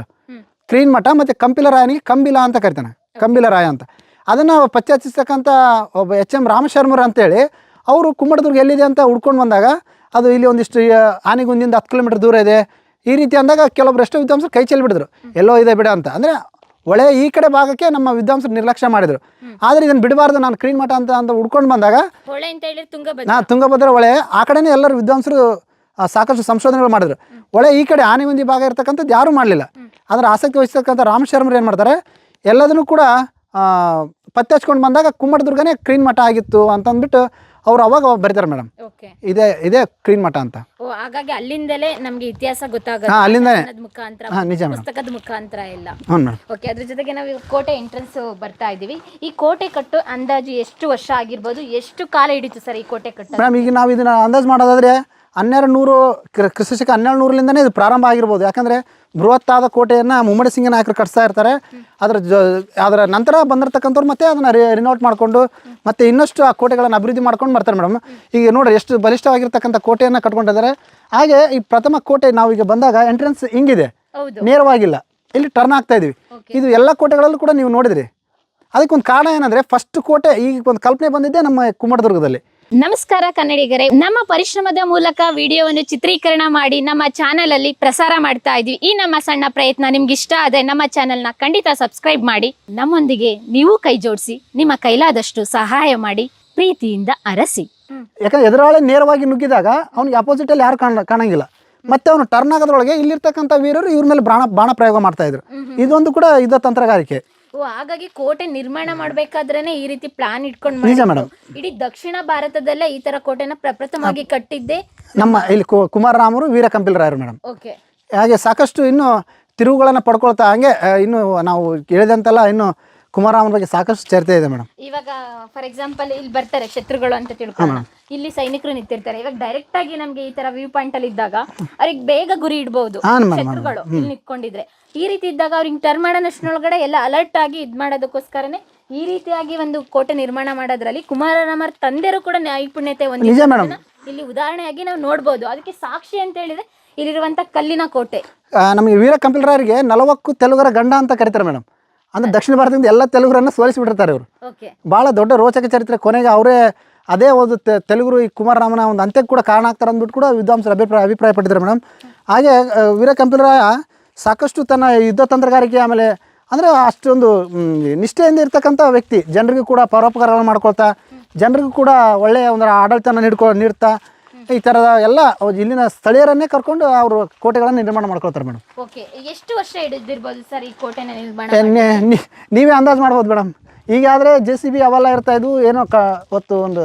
ಕ್ರೀನ್ ಮಠ ಮತ್ತು ಕಂಪಿಲರಾಯನಿಗೆ ಕಂಬಿಲ ಅಂತ ಕರಿತಾನೆ, ಕಂಬಿಲರಾಯ ಅಂತ. ಅದನ್ನು ಪತ್ತೆ ಹಚ್ಚಿಸ್ತಕ್ಕಂಥ ಒಬ್ಬ HM ರಾಮಶರ್ಮರು ಅಂತೇಳಿ ಅವರು ಕುಮ್ಮಟದುರ್ಗ ಎಲ್ಲಿದೆ ಅಂತ ಹುಡ್ಕೊಂಡು ಬಂದಾಗ ಅದು ಇಲ್ಲಿ ಒಂದಿಷ್ಟು ಆನೆಗುಂದಿಂದ 10 ಕಿಲೋಮೀಟರ್ ದೂರ ಇದೆ ಈ ರೀತಿ ಅಂದಾಗ ಕೆಲವೊಬ್ರು ಎಷ್ಟೋ ವಿದ್ವಾಂಸರು ಕೈ ಚೆಲ್ಲಿಬಿಡಿದ್ರು, ಎಲ್ಲೋ ಇದೆ ಬಿಡ ಅಂತ. ಅಂದರೆ ಒಳ್ಳೆ ಈ ಕಡೆ ಭಾಗಕ್ಕೆ ನಮ್ಮ ವಿದ್ವಾಂಸರು ನಿರ್ಲಕ್ಷ್ಯ ಮಾಡಿದರು. ಆದರೆ ಇದನ್ನು ಬಿಡಬಾರ್ದು, ನಾನು ಕ್ರೀನ್ ಮಠ ಅಂತ ಹುಡ್ಕೊಂಡು ಬಂದಾಗ ತುಂಗಭದ್ರಾ ಹೊಳೆ ಆ ಕಡೆನೇ ಎಲ್ಲರೂ ವಿದ್ವಾಂಸರು ಸಾಕಷ್ಟು ಸಂಶೋಧನೆಗಳು ಮಾಡಿದ್ರು. ಹೊಳೆ ಈ ಕಡೆ ಆನೆಗುಂದಿ ಭಾಗ ಇರ್ತಕ್ಕಂಥದ್ದು ಯಾರೂ ಮಾಡಲಿಲ್ಲ. ಅದರ ಆಸಕ್ತಿ ವಹಿಸ್ತಕ್ಕಂಥ ರಾಮಶರ್ಮರು ಏನು ಮಾಡ್ತಾರೆ, ಎಲ್ಲದನ್ನು ಕೂಡ ಪತ್ತೆ ಹಚ್ಕೊಂಡು ಬಂದಾಗ ಕುಮ್ಮಟದುರ್ಗನೇ ಕ್ರೀನ್ ಮಠ ಆಗಿತ್ತು ಅಂತಂದ್ಬಿಟ್ಟು ಅವ್ರು ಅವಾಗ ಬರೀತಾರೆ ಮೇಡಮ್, ಇದೇ ಕ್ರೀನ್ ಮಠ ಅಂತ. ಹಾಗಾಗಿ ಅಲ್ಲಿಂದಲೇ ನಮ್ಗೆ ಇತಿಹಾಸ ಗೊತ್ತಾಗುತ್ತೆ, ಪುಸ್ತಕದ ಮುಖಾಂತರ ಎಲ್ಲ. ಓಕೆ, ಅದ್ರ ಜೊತೆಗೆ ನಾವು ಕೋಟೆ ಎಂಟ್ರೆನ್ಸ್ ಬರ್ತಾ ಇದೀವಿ. ಈ ಕೋಟೆ ಕಟ್ಟು ಅಂದಾಜು ಎಷ್ಟು ವರ್ಷ ಆಗಿರ್ಬೋದು, ಎಷ್ಟು ಕಾಲ ಹಿಡಿತು ಸರ್ ಈ ಕೋಟೆ ಕಟ್ಟು ಮೇಡಮ್? ಈಗ ನಾವು ಇದನ್ನ ಅಂದಾಜು ಮಾಡೋದಾದ್ರೆ 1200 ಕ್ರಿಸ್ತಶಕ 1200ಲಿಂದನೇ ಇದು ಪ್ರಾರಂಭ ಆಗಿರ್ಬೋದು. ಯಾಕಂದರೆ ಬೃಹತ್ತಾದ ಕೋಟೆಯನ್ನು ಮುಮ್ಮಡಿ ಸಿಂಗ ನಾಯಕರು ಕಟ್ಸ್ತಾ ಇರ್ತಾರೆ. ಅದರ ನಂತರ ಬಂದಿರತಕ್ಕಂಥವ್ರು ಮತ್ತೆ ಅದನ್ನು ರಿನೋಟ್ ಮಾಡಿಕೊಂಡು ಮತ್ತೆ ಇನ್ನಷ್ಟು ಆ ಕೋಟೆಗಳನ್ನು ಅಭಿವೃದ್ಧಿ ಮಾಡ್ಕೊಂಡು ಬರ್ತಾರೆ ಮೇಡಮ್. ಈಗ ನೋಡ್ರಿ ಎಷ್ಟು ಬಲಿಷ್ಠವಾಗಿರ್ತಕ್ಕಂಥ ಕೋಟೆಯನ್ನು ಕಟ್ಕೊಂಡಿದ್ದಾರೆ. ಹಾಗೆ ಈ ಪ್ರಥಮ ಕೋಟೆ ನಾವೀಗ ಬಂದಾಗ ಎಂಟ್ರೆನ್ಸ್ ಹಿಂಗಿದೆ, ನೇರವಾಗಿಲ್ಲ, ಇಲ್ಲಿ ಟರ್ನ್ ಆಗ್ತಾ ಇದೀವಿ. ಇದು ಎಲ್ಲ ಕೋಟೆಗಳಲ್ಲೂ ಕೂಡ ನೀವು ನೋಡಿದ್ರಿ. ಅದಕ್ಕೊಂದು ಕಾರಣ ಏನಂದರೆ ಫಸ್ಟ್ ಕೋಟೆ ಈಗ ಒಂದು ಕಲ್ಪನೆ ಬಂದಿದ್ದೆ ನಮ್ಮ ಕುಮ್ಮಟದುರ್ಗದಲ್ಲಿ. ನಮಸ್ಕಾರ ಕನ್ನಡಿಗರೇ, ನಮ್ಮ ಪರಿಶ್ರಮದ ಮೂಲಕ ವಿಡಿಯೋವನ್ನು ಚಿತ್ರೀಕರಣ ಮಾಡಿ ನಮ್ಮ ಚಾನಲ್ ಅಲ್ಲಿ ಪ್ರಸಾರ ಮಾಡ್ತಾ ಇದ್ವಿ. ಈ ನಮ್ಮ ಸಣ್ಣ ಪ್ರಯತ್ನ ನಿಮ್ಗೆ ಇಷ್ಟ ಆದ್ರೆ ನಮ್ಮ ಚಾನೆಲ್ನ ಖಂಡಿತ ಸಬ್ಸ್ಕ್ರೈಬ್ ಮಾಡಿ, ನಮ್ಮೊಂದಿಗೆ ನೀವು ಕೈ ಜೋಡಿಸಿ, ನಿಮ್ಮ ಕೈಲಾದಷ್ಟು ಸಹಾಯ ಮಾಡಿ, ಪ್ರೀತಿಯಿಂದ ಅರಸಿ. ಯಾಕಂದ್ರೆ ಎದುರಾಳಿ ನೇರವಾಗಿ ನುಗ್ಗಿದಾಗ ಅವ್ನಿಗೆ ಅಪೋಸಿಟ್ ಅಲ್ಲಿ ಯಾರು ಕಾಣಂಗಿಲ್ಲ. ಮತ್ತೆ ಅವನು ಟರ್ನ್ ಆಗೋದ್ರೊಳಗೆ ಇಲ್ಲಿರ್ತಕ್ಕಂಥ ವೀರರು ಇವ್ರ ಮೇಲೆ ಬಾಣ ಪ್ರಯೋಗ ಮಾಡ್ತಾ ಇದ್ರು. ಇದೊಂದು ಕೂಡ ಯುದ್ಧ ತಂತ್ರಗಾರಿಕೆ. ಹಾಗಾಗಿ ಕೋಟೆ ನಿರ್ಮಾಣ ಮಾಡ್ಬೇಕಾದ್ರೇನೆ ಈ ರೀತಿ ಪ್ಲಾನ್ ಇಟ್ಕೊಂಡು ಇಡೀ ದಕ್ಷಿಣ ಭಾರತದಲ್ಲೇ ಈ ತರ ಕೋಟೆನ ಪ್ರಪ್ರಥಮವಾಗಿ ಕಟ್ಟಿದ್ದೆ ನಮ್ಮ ಇಲ್ಲಿ ಕುಮಾರರಾಮರು ವೀರ ಕಂಪಿಲರಾಯರು ಮೇಡಮ್. ಓಕೆ, ಹಾಗೆ ಸಾಕಷ್ಟು ಇನ್ನು ತಿರುವುಗಳನ್ನ ಪಡ್ಕೊಳ್ತಾ ಹಂಗೆ ಇನ್ನು ನಾವು ಹೇಳಿದಂತೆಲ್ಲ ಇನ್ನು ಕುಮಾರರಾಮನ ಬಗ್ಗೆ ಸಾಕಷ್ಟು ಚರ್ಚೆ ಇದೆ ಮೇಡಮ್. ಇವಾಗ ಫಾರ್ ಎಕ್ಸಾಂಪಲ್ ಇಲ್ಲಿ ಬರ್ತಾರೆ ಶತ್ರುಗಳು ಅಂತ ತಿಳ್ಕೊಳ್ಳೋಣ, ಇಲ್ಲಿ ಸೈನಿಕರು ನಿಂತಿರ್ತಾರೆ. ಇವಾಗ ಡೈರೆಕ್ಟ್ ಆಗಿ ನಮ್ಗೆ ಈ ತರ ವ್ಯೂ ಪಾಯಿಂಟ್ ಅಲ್ಲಿ ಇದ್ದಾಗ ಅವ್ರಿಗೆ ಬೇಗ ಗುರಿ ಇಡಬಹುದು ಶತ್ರುಗಳು ಇಲ್ಲಿ ನಿಂತ್ಕೊಂಡಿದ್ರೆ. ಈ ರೀತಿ ಇದ್ದಾಗ ಅವ್ರಿಗೆ ಟರ್ನ್ ಮಾಡೋನಷ್ಟರೊಳಗಡೆ ಎಲ್ಲ ಅಲರ್ಟ್ ಆಗಿ ಇದ್ ಮಾಡೋದಕ್ಕೋಸ್ಕರನೇ ಈ ರೀತಿಯಾಗಿ ಒಂದು ಕೋಟೆ ನಿರ್ಮಾಣ ಮಾಡೋದ್ರಲ್ಲಿ ಕುಮಾರರಾಮರ ತಂದೆರು ಕೂಡ ನೈಪುಣ್ಯತೆ ಹೊಂದಿದ್ದಾರೆ. ಇಲ್ಲಿ ಉದಾಹರಣೆಯಾಗಿ ನಾವು ನೋಡ್ಬೋದು. ಅದಕ್ಕೆ ಸಾಕ್ಷಿ ಅಂತ ಹೇಳಿದ್ರೆ ಇಲ್ಲಿರುವಂತ ಕಲ್ಲಿನ ಕೋಟೆ. ನಮಗೆ ವೀರ ಕಂಪಿಲರಾಯರಿಗೆ 40 ತೆಲುಗರ ಗಂಡ ಅಂತ ಕರೀತಾರೆ ಮೇಡಮ್. ಅಂದ್ರೆ ದಕ್ಷಿಣ ಭಾರತದಿಂದ ಎಲ್ಲ ತೆಲುಗರನ್ನ ಸೋಲಿಸಿಬಿಟ್ಟಿರ್ತಾರೆ ಇವರು. ಬಹಳ ದೊಡ್ಡ ರೋಚಕ ಚರಿತ್ರೆ. ಕೊನೆಗೆ ಅವರೇ ಅದೇ ಒಂದು ತೆಲುಗರು ಈ ಕುಮಾರರಾಮನ ಒಂದು ಅಂತ್ಯಕ್ಕೆ ಕೂಡ ಕಾರಣ ಆಗ್ತಾರೆ ಅಂದ್ಬಿಟ್ಟು ಕೂಡ ವಿದ್ವಾಂಸರು ಅಭಿಪ್ರಾಯ ಪಟ್ಟಿದ್ದಾರೆ ಮೇಡಮ್. ಹಾಗೆ ವೀರ ಕಂಪಿಲರಾಯ ಸಾಕಷ್ಟು ತನ್ನ ಯುದ್ಧ ತಂತ್ರಗಾರಿಕೆ ಆಮೇಲೆ ಅಂದರೆ ಅಷ್ಟೊಂದು ನಿಷ್ಠೆಯಿಂದ ಇರ್ತಕ್ಕಂಥ ವ್ಯಕ್ತಿ. ಜನರಿಗೂ ಕೂಡ ಪರೋಪಕಾರಗಳನ್ನು ಮಾಡ್ಕೊಳ್ತಾ, ಜನರಿಗೂ ಕೂಡ ಒಳ್ಳೆಯ ಒಂದು ಆಡಳಿತನ ನೀಡ್ತಾ ಈ ಥರದ ಎಲ್ಲ ಇಲ್ಲಿನ ಸ್ಥಳೀಯರನ್ನೇ ಕರ್ಕೊಂಡು ಅವರು ಕೋಟೆಗಳನ್ನು ನಿರ್ಮಾಣ ಮಾಡ್ಕೊಳ್ತಾರೆ ಮೇಡಮ್. ಓಕೆ, ಎಷ್ಟು ವರ್ಷ ಹಿಡಿದಿರ್ಬೋದು ಸರ್ ಈ ಕೋಟೆನ ನಿರ್ಮಾಣ? ನೀವೇ ಅಂದಾಜು ಮಾಡ್ಬೋದು ಮೇಡಮ್. ಈಗಾದರೆ JCB ಅವೆಲ್ಲ ಇರ್ತಾ ಇದ್ವು, ಏನೋ ಅವತ್ತು ಒಂದು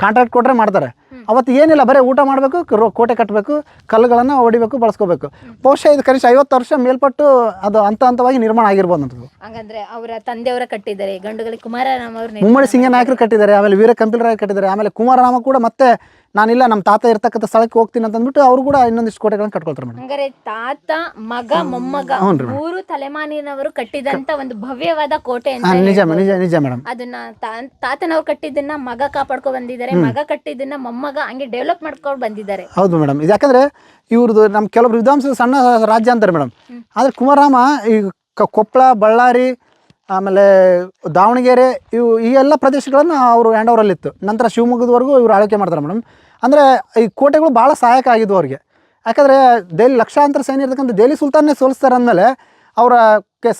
ಕಾಂಟ್ರಾಕ್ಟ್ ಕೊಟ್ಟರೆ ಮಾಡ್ತಾರೆ. ಅವತ್ತು ಏನಿಲ್ಲ, ಬರೀ ಊಟ ಮಾಡಬೇಕು, ಕೋಟೆ ಕಟ್ಟಬೇಕು, ಕಲ್ಲುಗಳನ್ನು ಹೊಡಿಬೇಕು, ಬಳಸ್ಕೋಬೇಕು. ಬಹುಶಃ ಇದು ಕನಿಷ್ಠ 50 ವರ್ಷ ಮೇಲ್ಪಟ್ಟು ಅದು ಹಂತವಾಗಿ ನಿರ್ಮಾಣ ಆಗಿರ್ಬೋದು ಅಂತ. ಹಾಗಂದ್ರೆ ಅವರ ತಂದೆಯವರ ಕಟ್ಟಿದ್ದಾರೆ, ಗಂಡುಗಳಿಗೆ ಕುಮಾರರಾಮ ಅವರು ಮುಮ್ಮಡಿ ಸಿಂಗ ನಾಯಕರು ಕಟ್ಟಿದ್ದಾರೆ, ಆಮೇಲೆ ವೀರ ಕಂಪಿಲರಾಯ ಕಟ್ಟಿದ್ದಾರೆ, ಆಮೇಲೆ ಕುಮಾರರಾಮ ಕೂಡ ಮತ್ತೆ ನಾನಿಲ್ಲ ನಮ್ಮ ತಾತ ಇರ್ತಕ್ಕಂಥ ಸ್ಥಳಕ್ಕೆ ಹೋಗ್ತೀನಿ ಅಂತ ಅಂದ್ಬಿಟ್ಟು ಅವರು ಕೂಡ ಇನ್ನೊಂದಿಷ್ಟು ಕೋಟೆಗಳನ್ನು ಕಟ್ಕೊಳ್ತಾರೆ ಮೇಡಮ್. ಹಂಗಾರೆ ತಾತ, ಮಗ, ಮೊಮ್ಮಗ 3 ತಲೆಮಾರಿನವರು ಕಟ್ಟಿದಂತ ಒಂದು ಭವ್ಯವಾದ ಕೋಟೆ ಅಂತ. ನಿಜ ಮೇಡಮ್. ಅದನ್ನ ತಾತನವ್ರು ಕಟ್ಟಿದ್ದನ್ನ ಮಗ ಕಾಪಾಡ್ಕೊಂಡು ಬಂದಿದ್ದಾರೆ, ಮಗ ಕಟ್ಟಿದ್ದನ್ನ ಮೊಮ್ಮಗ ಹಂಗೆ ಡೆವಲಪ್ ಮಾಡ್ಕೊಂಡು ಬಂದಿದ್ದಾರೆ. ಹೌದು ಮೇಡಮ್. ಇದು ಯಾಕಂದ್ರೆ ಇವ್ರದ್ದು ನಮ್ಮ ಕೆಲವರು ವಿದ್ವಾಂಸರು ಸಣ್ಣ ರಾಜ್ಯ ಅಂತಾರೆ ಮೇಡಮ್. ಆದ್ರೆ ಕುಮಾರರಾಮ ಈ ಕೊಪ್ಪಳ, ಬಳ್ಳಾರಿ, ಆಮೇಲೆ ದಾವಣಗೆರೆ ಈ ಎಲ್ಲ ಪ್ರದೇಶಗಳನ್ನು ಅವರು ಹ್ಯಾಂಡ್ ಓವರಲ್ಲಿತ್ತು. ನಂತರ ಶಿವಮೊಗ್ಗದವರೆಗೂ ಇವರು ಆಳ್ವಿಕೆ ಮಾಡ್ತಾರೆ ಮೇಡಮ್. ಅಂದರೆ ಈ ಕೋಟೆಗಳು ಭಾಳ ಸಹಾಯಕ ಆಗಿದ್ವು ಅವ್ರಿಗೆ. ಯಾಕಂದರೆ ದೆಹಲಿ ಲಕ್ಷಾಂತರ ಸೈನ್ಯ ಇರ್ತಕ್ಕಂಥ ದೆಹಲಿ ಸುಲ್ತಾನ್ನೇ ಸೋಲಿಸ್ತಾರೆ ಅಂದಮೇಲೆ ಅವರ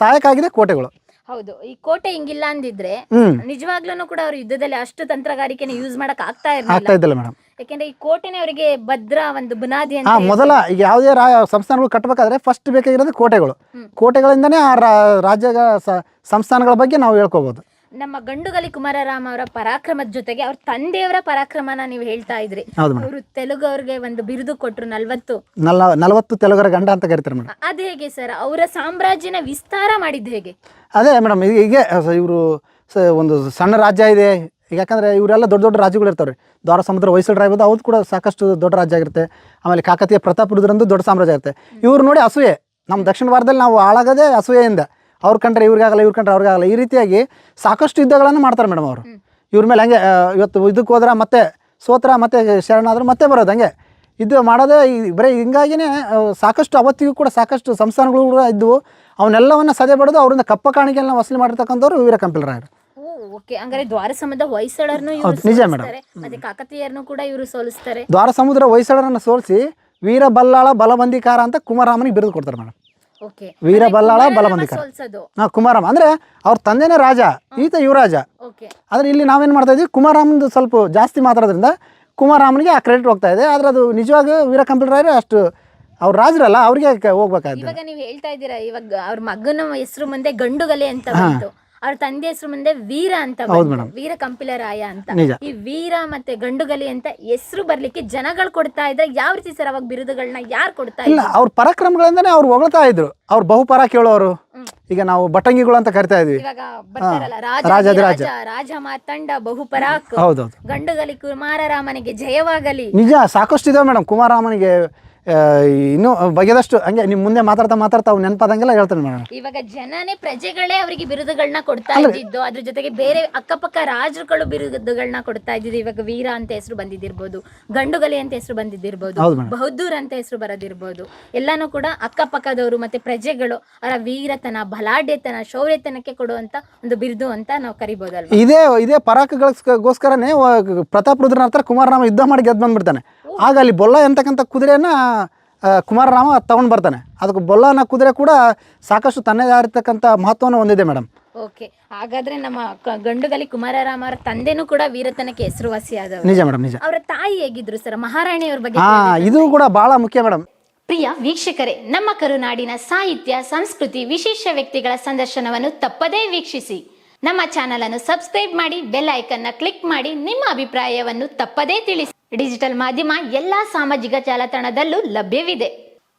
ಸಹಾಯಕ ಆಗಿದೆ ಕೋಟೆಗಳು. ಹೌದು, ಈ ಕೋಟೆ ಹಿಂಗಿಲ್ಲ ಅಂದಿದ್ರೆ ನಿಜವಾಗ್ಲೂ ಕೂಡ ಅವ್ರ ಯುದ್ಧದಲ್ಲಿ ಅಷ್ಟು ತಂತ್ರಗಾರಿಕೆನ ಯೂಸ್ ಮಾಡಕ್ ಆಗ್ತಾ ಇದ್ದಿಲ್ಲ ಮೇಡಮ್. ಯಾಕೆಂದ್ರೆ ಈ ಕೋಟೆನೇ ಅವರಿಗೆ ಭದ್ರ ಒಂದು ಬುನಾದಿ ಅಂತ. ಮೊದಲ ಈಗ ಯಾವುದೇ ಸಂಸ್ಥಾನಗಳು ಕಟ್ಟಬೇಕಾದ್ರೆ ಫಸ್ಟ್ ಬೇಕಾಗಿರೋದು ಕೋಟೆಗಳು. ಕೋಟೆಗಳಿಂದನೇ ಆ ರಾಜ್ಯ ಸಂಸ್ಥಾನಗಳ ಬಗ್ಗೆ ನಾವು ಹೇಳ್ಕೋಬಹುದು. ನಮ್ಮ ಗಂಡುಗಲಿ ಕುಮಾರರಾಮ ಅವರ ಪರಾಕ್ರಮದ ಜೊತೆಗೆ ಅವ್ರ ತಂದೆಯವರ ಪರಾಕ್ರಮನ ನೀವು ಹೇಳ್ತಾ ಇದ್ರಿ. ಹೌದು ಮೇಡಮ್. ಅವರು ತೆಲುಗು ಅವ್ರಿಗೆ ಒಂದು ಬಿರುದು ಕೊಟ್ರು 40. 40 ತೆಲುಗರ ಗಂಡ ಅಂತ ಕರಿತಾರೆ ಮೇಡಮ್. ಅದ್ ಹೇಗೆ ಸರ್? ಅವರ ಸಾಮ್ರಾಜ್ಯನ ವಿಸ್ತಾರ ಮಾಡಿದ್ದು ಹೇಗೆ? ಅದೇ ಮೇಡಮ್, ಹೀಗೆ ಇವರು ಒಂದು ಸಣ್ಣ ರಾಜ್ಯ ಇದೆ. ಯಾಕಂದರೆ ಇವರೆಲ್ಲ ದೊಡ್ಡ ದೊಡ್ಡ ರಾಜ್ಯಗಳು ಇರ್ತಾವೆ ರೀ. ದ್ವಾರ ಸಮುದ್ರ ಹೊಯ್ಸಳರು ಆಗ್ಬೋದು, ಅವ್ರು ಕೂಡ ಸಾಕಷ್ಟು ದೊಡ್ಡ ರಾಜ್ಯ ಆಗಿರುತ್ತೆ. ಆಮೇಲೆ ಕಾಕತೀಯ ಪ್ರತಾಪರುದ್ರಂದು ದೊಡ್ಡ ಸಾಮ್ರಾಜ್ಯ ಇರುತ್ತೆ. ಇವ್ರು ನೋಡಿ ಅಸೂಯೆ, ನಮ್ಮ ದಕ್ಷಿಣ ಭಾರತದಲ್ಲಿ ನಾವು ಹಾಳಾಗೋದೇ ಅಸೂಯೆಯಿಂದ. ಅವ್ರ ಕಂಡ್ರೆ ಇವ್ರಿಗಾಗಲ್ಲ, ಇವ್ರ ಕಂಡ್ರೆ ಅವ್ರಿಗಾಗಲ್ಲ, ಈ ರೀತಿಯಾಗಿ ಸಾಕಷ್ಟು ಯುದ್ಧಗಳನ್ನು ಮಾಡ್ತಾರೆ ಮೇಡಮ್ ಅವರು. ಇವ್ರ ಮೇಲೆ ಹಂಗೆ ಇವತ್ತು ಇದಕ್ಕೆ ಹೋದ್ರೆ ಮತ್ತೆ ಸೋತ್ರ, ಮತ್ತೆ ಶರಣಾದ್ರು ಮತ್ತೆ ಬರೋದು, ಹಂಗೆ ಇದು ಮಾಡೋದೇ ಬರೀ ಹಿಂಗಾಗಿನೇ ಸಾಕಷ್ಟು ಅವತ್ತಿಗೂ ಕೂಡ ಸಾಕಷ್ಟು ಸಂಸ್ಥಾನಗಳು ಕೂಡ ಇದ್ದವು. ಅವನ್ನೆಲ್ಲವನ್ನ ಸದೆ ಬಡಿದು ಅವರಿಂದ ಕಪ್ಪ ಕಾಣಿಕೆಯನ್ನು ವಸೂಲಿ ಮಾಡಿರ್ತಕ್ಕಂಥವ್ರು ವೀರಕಂಪಿಲರಾಯರು. ಓಕೆ, ಹಂಗಾರೆ ದ್ವಾರ ಸಮುದ್ರ ಹೊಯ್ಸಳರನ್ನು ನಿಜ ಮೇಡಮ್. ಮತ್ತೆ ಕಾಕತೀಯರನ್ನು ಕೂಡ ಇವರು ಸೋಲಿಸ್ತಾರೆ. ದ್ವಾರ ಸಮುದ್ರ ಹೊಯ್ಸಳರನ್ನು ಸೋಲಿಸಿ ವೀರ ಬಲ್ಲಾಳ ಬಲಬಂದಿಕಾರ ಅಂತ ಕುಮಾರರಾಮನಿಗೆ ಬಿರುದು ಕೊಡ್ತಾರೆ ಮೇಡಮ್. ಓಕೆ, ವೀರ ಬಲ್ಲಾಳ ಬಲಬಂದಿಕಾರ. ಕುಮಾರರಾಮ ಅಂದ್ರೆ ಅವ್ರ ತಂದೆನೇ ರಾಜ, ಈತ ಯುವರಾಜ. ಓಕೆ, ಆದ್ರೆ ಇಲ್ಲಿ ನಾವೇನ್ ಮಾಡ್ತಾ ಇದ್ವಿ, ಕುಮಾರರಾಮಂದು ಸ್ವಲ್ಪ ಜಾಸ್ತಿ ಮಾತಾಡೋದ್ರಿಂದ ಕುಮಾರರಾಮನಿಗೆ ಆ ಕ್ರೆಡಿಟ್ ಹೋಗ್ತಾ ಇದೆ. ಆದ್ರೆ ಅದು ನಿಜವಾಗಿ ವೀರಕಂಪಿಲರಾಯರು ಅಷ್ಟು ಅವ್ರ ರಾಜರಲ್ಲ, ಅವ್ರಿಗೆ ಹೋಗ್ಬೇಕಾಯ್ತು. ಇವಾಗ ನೀವು ಹೇಳ್ತಾ ಇದ್ದೀರಾ, ಇವಾಗ ಅವ್ರ ಮಗನ ಹೆಸರು ಮುಂದೆ ಗಂಡುಗಲೆ ಅಂತ ಬಂತು, ಅವ್ರ ತಂದೆ ಹೆಸರು ಮುಂದೆ ವೀರ ಅಂತ ಬಂತು, ವೀರ ಕಂಪಿಲರಾಯ ಅಂತ. ಈ ವೀರ ಮತ್ತೆ ಗಂಡುಗಲಿ ಅಂತ ಹೆಸರು ಬರ್ಲಿಕ್ಕೆ ಜನಗಳು ಕೊಡ್ತಾ ಇದ್ರೆ ಯಾವ ರೀತಿ ಸರ್? ಅವಾಗ ಬಿರುದುಗಳನ್ನ ಯಾರು ಕೊಡ್ತಾ ಇಲ್ಲ, ಅವ್ರ ಪರಾಕ್ರಮಗಳಿಂದಾನೆ ಅವ್ರು ಹೊಗಳ್ತಾ ಇದ್ರು. ಅವ್ರು ಬಹುಪರ ಕೇಳೋರು. ಈಗ ನಾವು ಬಟಂಗಿಗಳು ಅಂತ ಕರಿತಾ ಇದ್ವಿ. ಇವಾಗ ಬರ್ತಾರಲ್ಲ, ರಾಜ ಮಾತಂಡ ಬಹುಪರಾಕ್, ಹೌದೌದು, ಗಂಡುಗಲಿ ಕುಮಾರರಾಮನಿಗೆ ಜಯವಾಗಲಿ. ನಿಜ ಸಾಕಷ್ಟು ಇದಾವೆ ಮೇಡಮ್. ಕುಮಾರರಾಮನಿಗೆ ಇನ್ನೂ ಬಗೆದಷ್ಟು ಹಂಗೆ ನಿಮ್ ಮುಂದೆ ಮಾತಾಡ್ತಾ ಅವ್ನು ನೆನಪಾದಂಗೆಲ್ಲ ಹೇಳ್ತಾನೆ ಮೇಡಮ್. ಇವಾಗ ಜನನೇ ಪ್ರಜೆಗಳೇ ಅವರಿಗೆ ಬಿರುದುಗಳನ್ನ ಕೊಡ್ತಾ ಇದ್ದಿದ್ದು, ಅದ್ರ ಜೊತೆಗೆ ಬೇರೆ ಅಕ್ಕಪಕ್ಕ ರಾಜರುಗಳು ಬಿರುದುಗಳನ್ನ ಕೊಡ್ತಾ ಇದ್ದಿದ್ದು. ಇವಾಗ ವೀರ ಅಂತ ಹೆಸರು ಬಂದಿದ್ದಿರ್ಬೋದು, ಗಂಡುಗಲಿ ಅಂತ ಹೆಸರು ಬಂದಿದ್ದಿರ್ಬೋದು, ಬಹದ್ದೂರ್ ಅಂತ ಹೆಸರು ಬರೋದಿರ್ಬೋದು. ಎಲ್ಲಾನು ಕೂಡ ಅಕ್ಕಪಕ್ಕದವರು ಮತ್ತೆ ಪ್ರಜೆಗಳು ಅವರ ವೀರತನ, ಬಲಾಢ್ಯತನ, ಶೌರ್ಯತನಕ್ಕೆ ಕೊಡುವಂತ ಒಂದು ಬಿರುದು ಅಂತ ನಾವು ಕರಿಬಹುದಲ್ವ. ಇದೇ ಪರಾಕ್ಗಳಿಗೋಸ್ಕರನೇ ಪ್ರತಾಪರುದ್ರನ ಹತ್ರ ಕುಮಾರರಾಮ ಯುದ್ಧ ಮಾಡಿ ಗೆದ್ದು ಬಂದ್ಬಿಡ್ತಾನೆ. ಆಗ ಅಲ್ಲಿ ಬೊಲ್ಲ ಅಂತಕ್ಕಂಥ ಕುದುರೆಯನ್ನ ಕುಮಾರರಾಮ ತಗೊಂಡ್ ಬರ್ತಾನೆ. ಅದಕ್ಕೆ ಬೊಲ್ಲ ಅನ್ನೋ ಕುದುರೆ ಕೂಡ ಸಾಕಷ್ಟು ತನ್ನದೇ ಆಗಿರ್ತಕ್ಕಂಥ ಮಹತ್ವವನ್ನು ಹೊಂದಿದೆ ಮೇಡಮ್. ಓಕೆ, ಹಾಗಾದ್ರೆ ನಮ್ಮ ಗಂಡುಗಲಿ ಕುಮಾರರಾಮ ಅವರ ತಂದೆನೂ ಕೂಡ ವೀರತನಕ್ಕೆ ಹೆಸರುವಾಸಿಯಾದವರು. ನಿಜ ಮೇಡಮ್, ನಿಜ. ಅವರ ತಾಯಿ ಹೇಗಿದ್ರು ಸರ್? ಮಹಾರಾಣಿಯವ್ರ ಬಗ್ಗೆ ಇದು ಕೂಡ ಬಹಳ ಮುಖ್ಯ ಮೇಡಮ್. ಪ್ರಿಯ ವೀಕ್ಷಕರೇ, ನಮ್ಮ ಕರುನಾಡಿನ ಸಾಹಿತ್ಯ, ಸಂಸ್ಕೃತಿ, ವಿಶೇಷ ವ್ಯಕ್ತಿಗಳ ಸಂದರ್ಶನವನ್ನು ತಪ್ಪದೇ ವೀಕ್ಷಿಸಿ. ನಮ್ಮ ಚಾನೆಲ್ ಅನ್ನು ಸಬ್ಸ್ಕ್ರೈಬ್ ಮಾಡಿ, ಬೆಲ್ ಐಕನ್ ಕ್ಲಿಕ್ ಮಾಡಿ, ನಿಮ್ಮ ಅಭಿಪ್ರಾಯವನ್ನು ತಪ್ಪದೇ ತಿಳಿಸಿ. ಡಿಜಿಟಲ್ ಮಾಧ್ಯಮ ಎಲ್ಲಾ ಸಾಮಾಜಿಕ ಜಾಲತಾಣದಲ್ಲೂ ಲಭ್ಯವಿದೆ.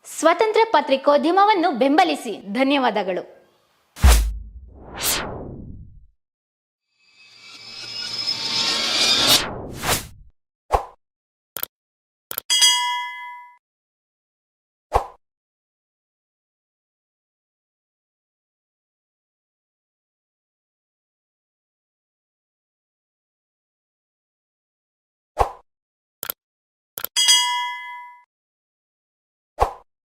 ಸ್ವತಂತ್ರ ಪತ್ರಿಕೋದ್ಯಮವನ್ನು ಬೆಂಬಲಿಸಿ. ಧನ್ಯವಾದಗಳು.